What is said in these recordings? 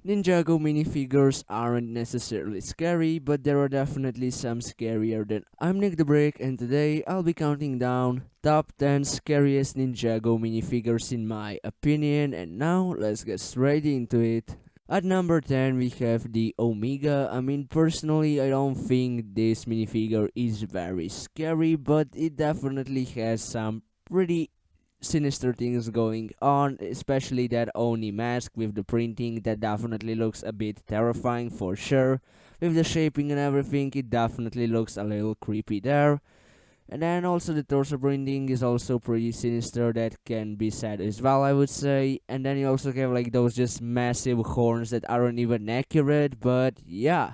Ninjago minifigures aren't necessarily scary, but there are definitely some scarier than. I'm Nick the Brick, and today I'll be counting down top 10 scariest Ninjago minifigures in my opinion, and now let's get straight into it. At number 10, we have the Omega. I mean, personally, I don't think this minifigure is very scary, but it definitely has some pretty sinister things going on, especially that Oni mask with the printing that definitely looks a bit terrifying for sure. With the shaping and everything, it definitely looks a little creepy there. And then also the torso printing is also pretty sinister, that can be said as well, I would say. And then you also have like those just massive horns that aren't even accurate, but yeah,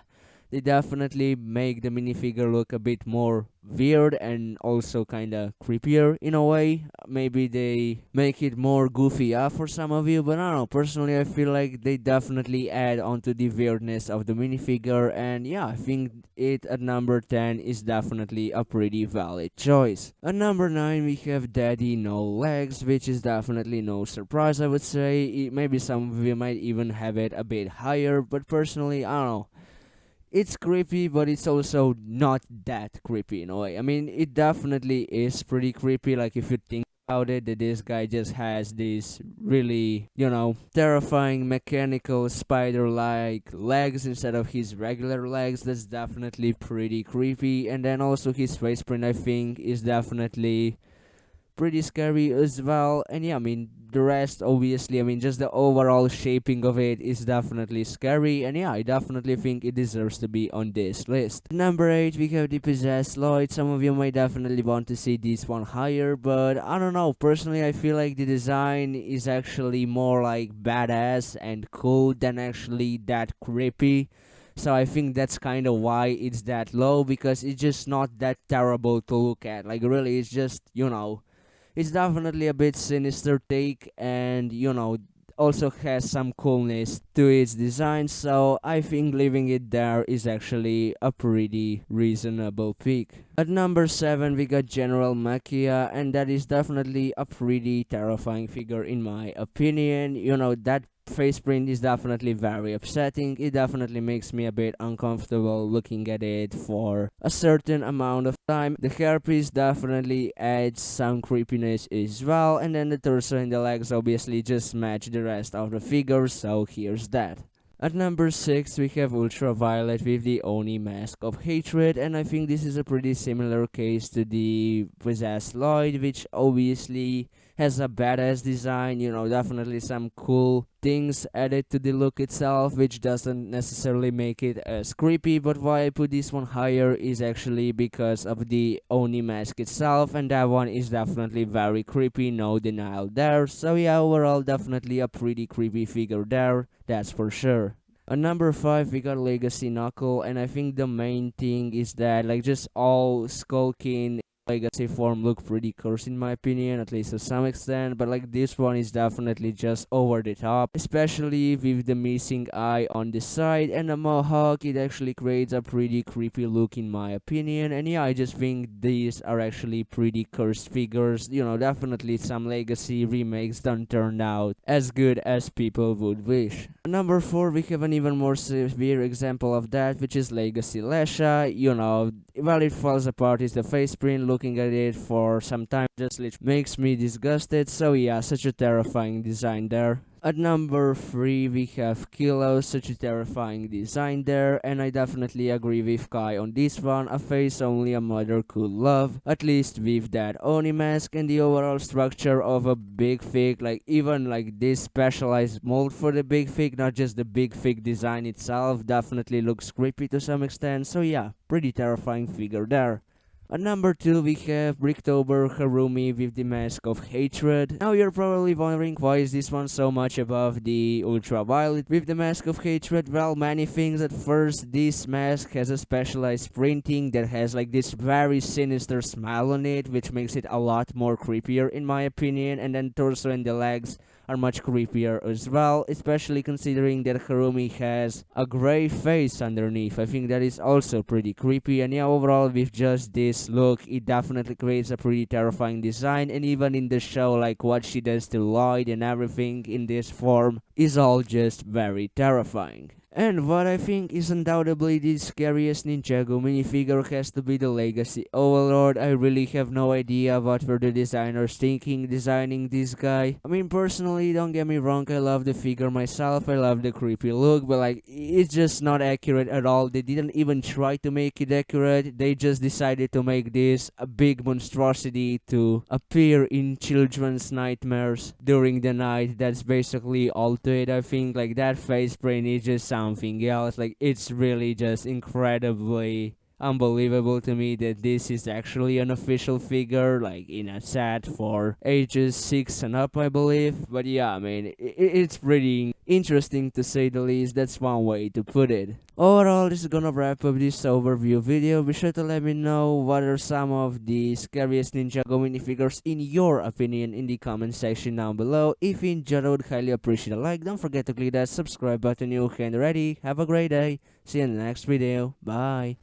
they definitely make the minifigure look a bit more weird and also kind of creepier in a way. Maybe they make it more goofy up for some of you, but I don't know. Personally, I feel like they definitely add onto the weirdness of the minifigure, and yeah, I think it at number 10 is definitely a pretty valid choice. At number 9, we have Daddy No Legs, which is definitely no surprise, I would say. Maybe some of you might even have it a bit higher, but personally, I don't know, it's creepy, but it's also not that creepy in a way. I mean, it definitely is pretty creepy. Like, if you think about it, that this guy just has these really, terrifying mechanical spider like legs instead of his regular legs. That's definitely pretty creepy. And then also his face print, I think, is definitely pretty scary as well. And yeah, I mean, the rest, obviously, I mean, just the overall shaping of it is definitely scary. And yeah, I definitely think it deserves to be on this list. Number 8, we have the Possessed Lloyd. Some of you might definitely want to see this one higher, but I don't know. Personally, I feel like the design is actually more like badass and cool than actually that creepy. So I think that's kind of why it's that low, because it's just not that terrible to look at. Like, really, it's just, it's definitely a bit sinister take, and also has some coolness to its design, so I think leaving it there is actually a pretty reasonable pick. At number 7, we got General Makia, and that is definitely a pretty terrifying figure in my opinion. That face print is definitely very upsetting. It definitely makes me a bit uncomfortable looking at it for a certain amount of time. The hairpiece definitely adds some creepiness as well, and then the torso and the legs obviously just match the rest of the figure, so here's that. At number 6, we have Ultraviolet with the Oni Mask of Hatred, and I think this is a pretty similar case to the Possessed Lloyd, which obviously has a badass design, definitely some cool things added to the look itself, which doesn't necessarily make it as creepy. But why I put this one higher is actually because of the Oni mask itself, and that one is definitely very creepy, no denial there. So yeah, overall, definitely a pretty creepy figure there, that's for sure. At number 5, we got Legacy Knuckle, and I think the main thing is that, like, just all Skullkin legacy form look pretty cursed in my opinion, at least to some extent, but like this one is definitely just over the top, especially with the missing eye on the side and the mohawk. It actually creates a pretty creepy look in my opinion, and yeah, I just think these are actually pretty cursed figures. Definitely some legacy remakes don't turn out as good as people would wish. Number 4, we have an even more severe example of that, which is Legacy Lesha. While it falls apart is the face print. Looking at it for some time just makes me disgusted, so yeah, such a terrifying design there. At number 3, we have Kilo, such a terrifying design there, and I definitely agree with Kai on this one. A face only a mother could love, at least with that Oni mask and the overall structure of a big fig, like even like this specialized mold for the big fig, not just the big fig design itself, definitely looks creepy to some extent, so yeah, pretty terrifying figure there. At number 2, we have Bricktober Harumi with the Mask of Hatred. Now you're probably wondering, why is this one so much above the Ultraviolet with the Mask of Hatred? Well, many things. At first, this mask has a specialized printing that has like this very sinister smile on it, which makes it a lot more creepier in my opinion, and then torso and the legs are much creepier as well, especially considering that Harumi has a gray face underneath. I think that is also pretty creepy, and yeah, overall with just this look, it definitely creates a pretty terrifying design, and even in the show, like what she does to Lloyd and everything in this form is all just very terrifying. And what I think is undoubtedly the scariest Ninjago minifigure has to be the Legacy Overlord. I really have no idea what were the designers thinking designing this guy. I mean, personally, don't get me wrong, I love the figure myself, I love the creepy look, but like, it's just not accurate at all. They didn't even try to make it accurate, they just decided to make this a big monstrosity to appear in children's nightmares during the night. That's basically all to it. I think like that face paint is just something else. Like, it's really just incredibly unbelievable to me that this is actually an official figure, like in a set for ages 6 and up, I believe. But yeah, I mean, it's pretty interesting to say the least. That's one way to put it. Overall, this is gonna wrap up this overview video. Be sure to let me know what are some of the scariest Ninjago minifigures in your opinion in the comment section down below. If you enjoyed, I would highly appreciate a like. Don't forget to click that subscribe button. You can already have a great day. See you in the next video. Bye.